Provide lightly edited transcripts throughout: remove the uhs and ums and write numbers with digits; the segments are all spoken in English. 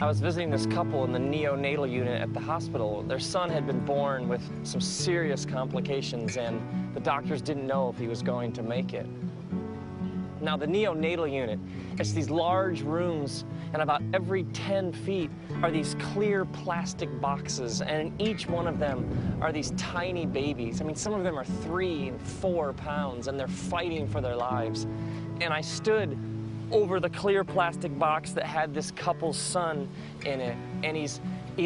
I was visiting this couple in the neonatal unit at the hospital. Their son had been born with some serious complications, and the doctors didn't know if he was going to make it. Now, the neonatal unit, it's these large rooms, and about every 10 feet are these clear plastic boxes, and in each one of them are these tiny babies. I mean, some of them are 3 and 4 pounds, and they're fighting for their lives. And I stood over the clear plastic box that had this couple's son in it, and he's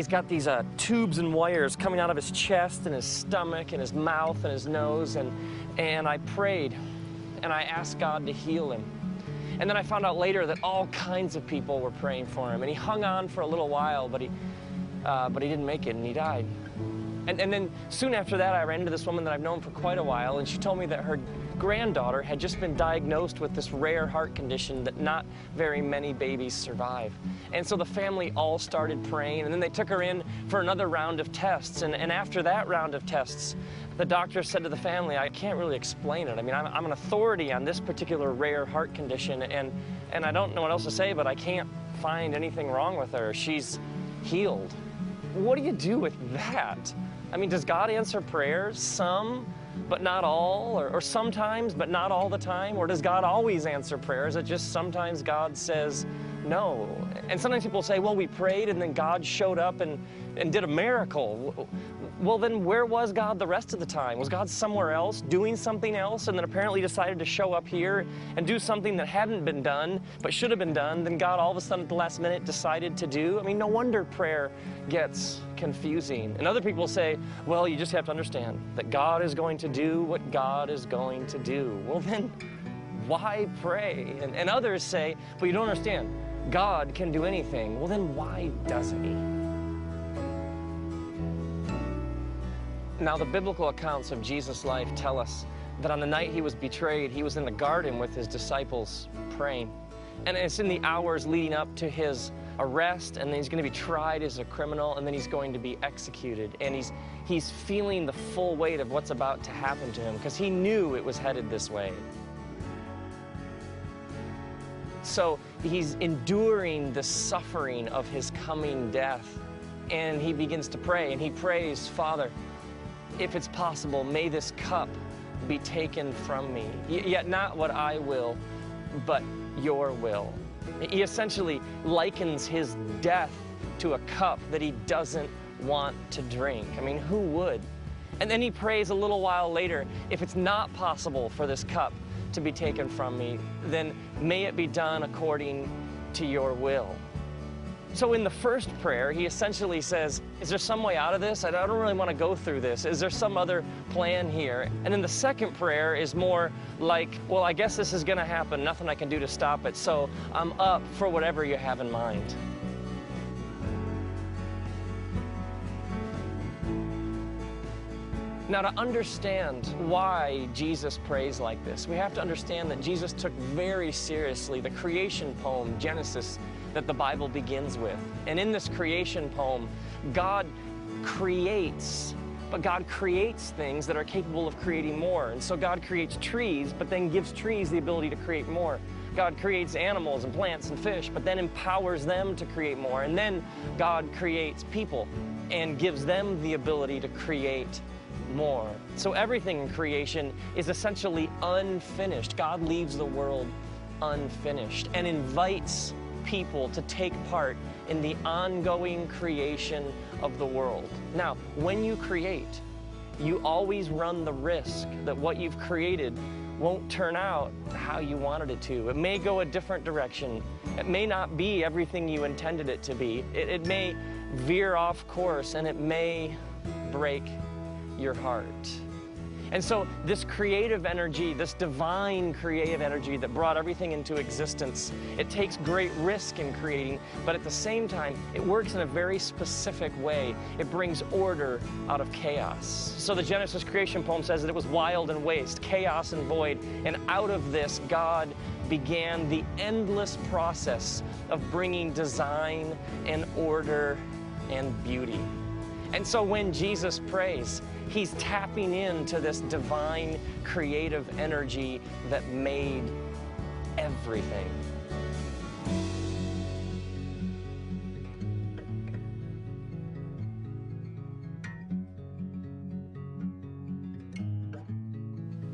got these tubes and wires coming out of his chest and his stomach and his mouth and his nose, and I prayed and I asked God to heal him. And then I found out later that all kinds of people were praying for him, and he hung on for a little while, but he didn't make it, and he died. And then soon after that, I ran into this woman that I've known for quite a while, and she told me that her granddaughter had just been diagnosed with this rare heart condition that not very many babies survive. And so the family all started praying, and then they took her in for another round of tests. And after that round of tests, the doctor said to the family, I can't really explain it. I mean, I'm an authority on this particular rare heart condition, and I don't know what else to say, but I can't find anything wrong with her. She's healed. What do you do with that? I mean, does God answer prayers? Some, but not all, or sometimes, but not all the time? Or does God always answer prayers? It just sometimes God says no. And sometimes people say, well, we prayed and then God showed up and did a miracle. Well, then where was God the rest of the time? Was God somewhere else doing something else and then apparently decided to show up here and do something that hadn't been done but should have been done, then God all of a sudden at the last minute decided to do? I mean, no wonder prayer gets confusing. And other people say, well, you just have to understand that God is going to do what God is going to do. Well, then why pray? And others say, well, you don't understand. God can do anything. Well, then why doesn't he? Now, the biblical accounts of Jesus' life tell us that on the night he was betrayed, he was in the garden with his disciples praying. And it's in the hours leading up to his arrest, and then he's going to be tried as a criminal, and then he's going to be executed. And he's feeling the full weight of what's about to happen to him because he knew it was headed this way. So he's enduring the suffering of his coming death, and he begins to pray, and he prays, Father, if it's possible, may this cup be taken from me. Yet not what I will, but your will. He essentially likens his death to a cup that he doesn't want to drink. I mean, who would? And then he prays a little while later, if it's not possible for this cup to be taken from me, then may it be done according to your will. So in the first prayer, he essentially says, is there some way out of this? I don't really want to go through this. Is there some other plan here? And then the second prayer is more like, well, I guess this is going to happen. Nothing I can do to stop it. So I'm up for whatever you have in mind. Now, to understand why Jesus prays like this, we have to understand that Jesus took very seriously the creation poem, Genesis, that the Bible begins with. And in this creation poem, God creates, but God creates things that are capable of creating more. And so God creates trees, but then gives trees the ability to create more. God creates animals and plants and fish, but then empowers them to create more. And then God creates people and gives them the ability to create more. So everything in creation is essentially unfinished. God leaves the world unfinished and invites people to take part in the ongoing creation of the world. Now, when you create, you always run the risk that what you've created won't turn out how you wanted it to. It may go a different direction. It may not be everything you intended it to be. It may veer off course, and it may break your heart. And so this creative energy, this divine creative energy that brought everything into existence, it takes great risk in creating, but at the same time, it works in a very specific way. It brings order out of chaos. So the Genesis creation poem says that it was wild and waste, chaos and void, and out of this, God began the endless process of bringing design and order and beauty. And so when Jesus prays, he's tapping into this divine creative energy that made everything.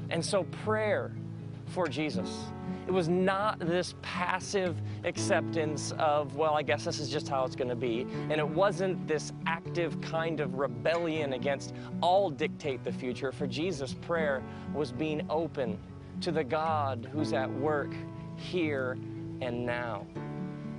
And so prayer for Jesus, it was not this passive acceptance of, well, I guess this is just how it's going to be. And it wasn't this active kind of rebellion against all dictate the future. For Jesus, prayer was being open to the God who's at work here and now.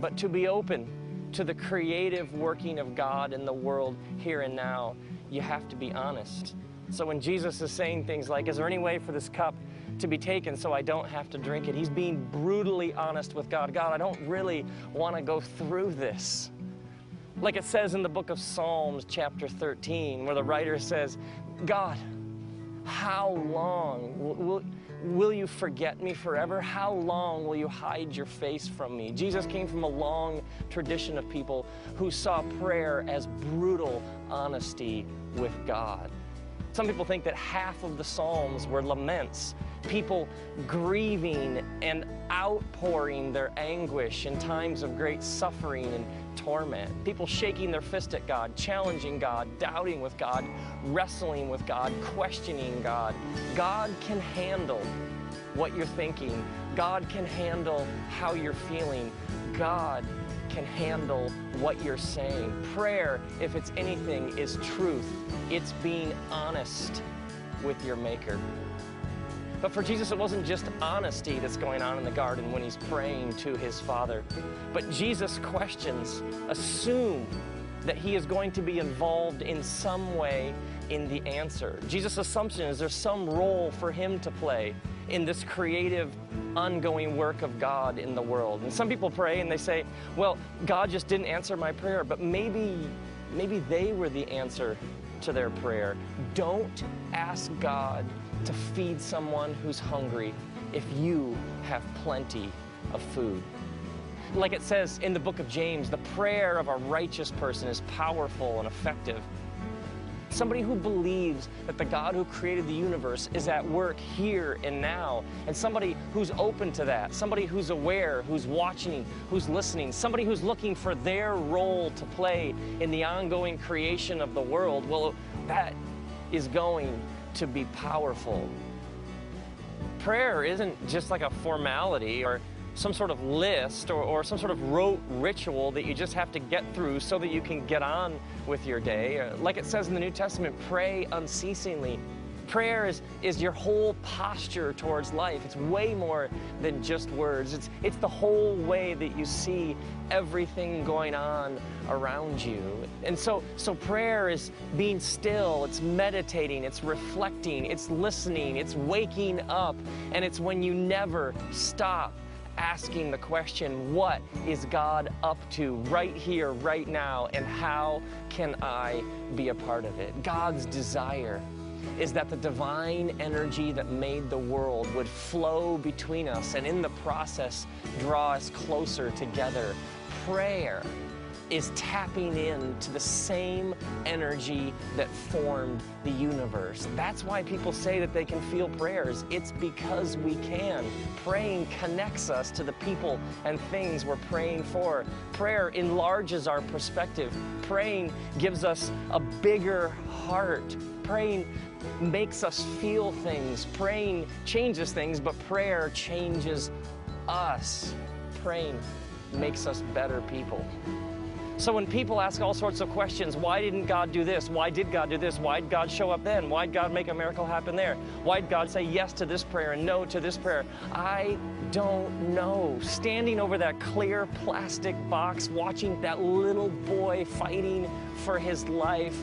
But to be open to the creative working of God in the world here and now, you have to be honest. So when Jesus is saying things like, is there any way for this cup to be taken so I don't have to drink it? He's being brutally honest with God. God, I don't really want to go through this. Like it says in the book of Psalms, chapter 13, where the writer says, God, how long will you forget me forever? How long will you hide your face from me? Jesus came from a long tradition of people who saw prayer as brutal honesty with God. Some people think that half of the Psalms were laments, people grieving and outpouring their anguish in times of great suffering and torment, people shaking their fist at God, challenging God, doubting with God, wrestling with God, questioning God. God can handle what you're thinking. God can handle how you're feeling. God can handle what you're saying. Prayer, if it's anything, is truth. It's being honest with your Maker. But for Jesus, it wasn't just honesty that's going on in the garden when he's praying to his Father. But Jesus' questions assume that he is going to be involved in some way in the answer. Jesus' assumption is there's some role for him to play in this creative, ongoing work of God in the world. And some people pray and they say, well, God just didn't answer my prayer, but maybe they were the answer to their prayer. Don't ask God to feed someone who's hungry if you have plenty of food. Like it says in the book of James, the prayer of a righteous person is powerful and effective. Somebody who believes that the God who created the universe is at work here and now, and somebody who's open to that, somebody who's aware, who's watching, who's listening, somebody who's looking for their role to play in the ongoing creation of the world, well, that is going to be powerful. Prayer isn't just like a formality or some sort of list or some sort of rote ritual that you just have to get through so that you can get on with your day. Like it says in the New Testament, pray unceasingly. Prayer is your whole posture towards life. It's way more than just words. It's the whole way that you see everything going on around you. And so prayer is being still, it's meditating, it's reflecting, it's listening, it's waking up, and it's when you never stop asking the question, what is God up to right here, right now, and how can I be a part of it? God's desire is that the divine energy that made the world would flow between us and in the process draw us closer together. Prayer is tapping into the same energy that formed the universe. That's why people say that they can feel prayers. It's because we can. Praying connects us to the people and things we're praying for. Prayer enlarges our perspective. Praying gives us a bigger heart. Praying makes us feel things. Praying changes things, but prayer changes us. Praying makes us better people. So when people ask all sorts of questions, why didn't God do this? Why did God do this? Why did God show up then? Why did God make a miracle happen there? Why did God say yes to this prayer and no to this prayer? I don't know. Standing over that clear plastic box, watching that little boy fighting for his life,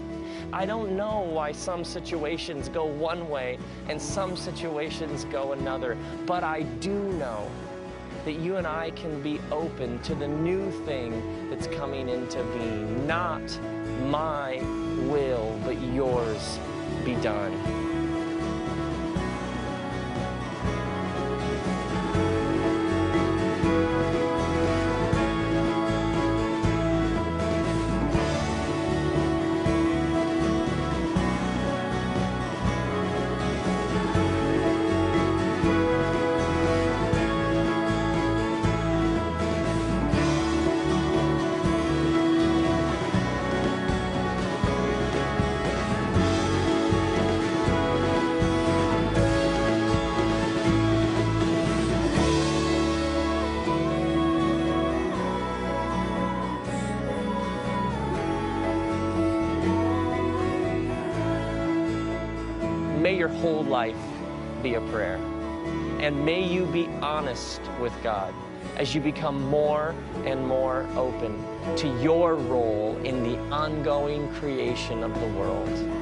I don't know why some situations go one way and some situations go another, but I do know that you and I can be open to the new thing that's coming into being. Not my will, but yours be done. May your whole life be a prayer. And may you be honest with God as you become more and more open to your role in the ongoing creation of the world.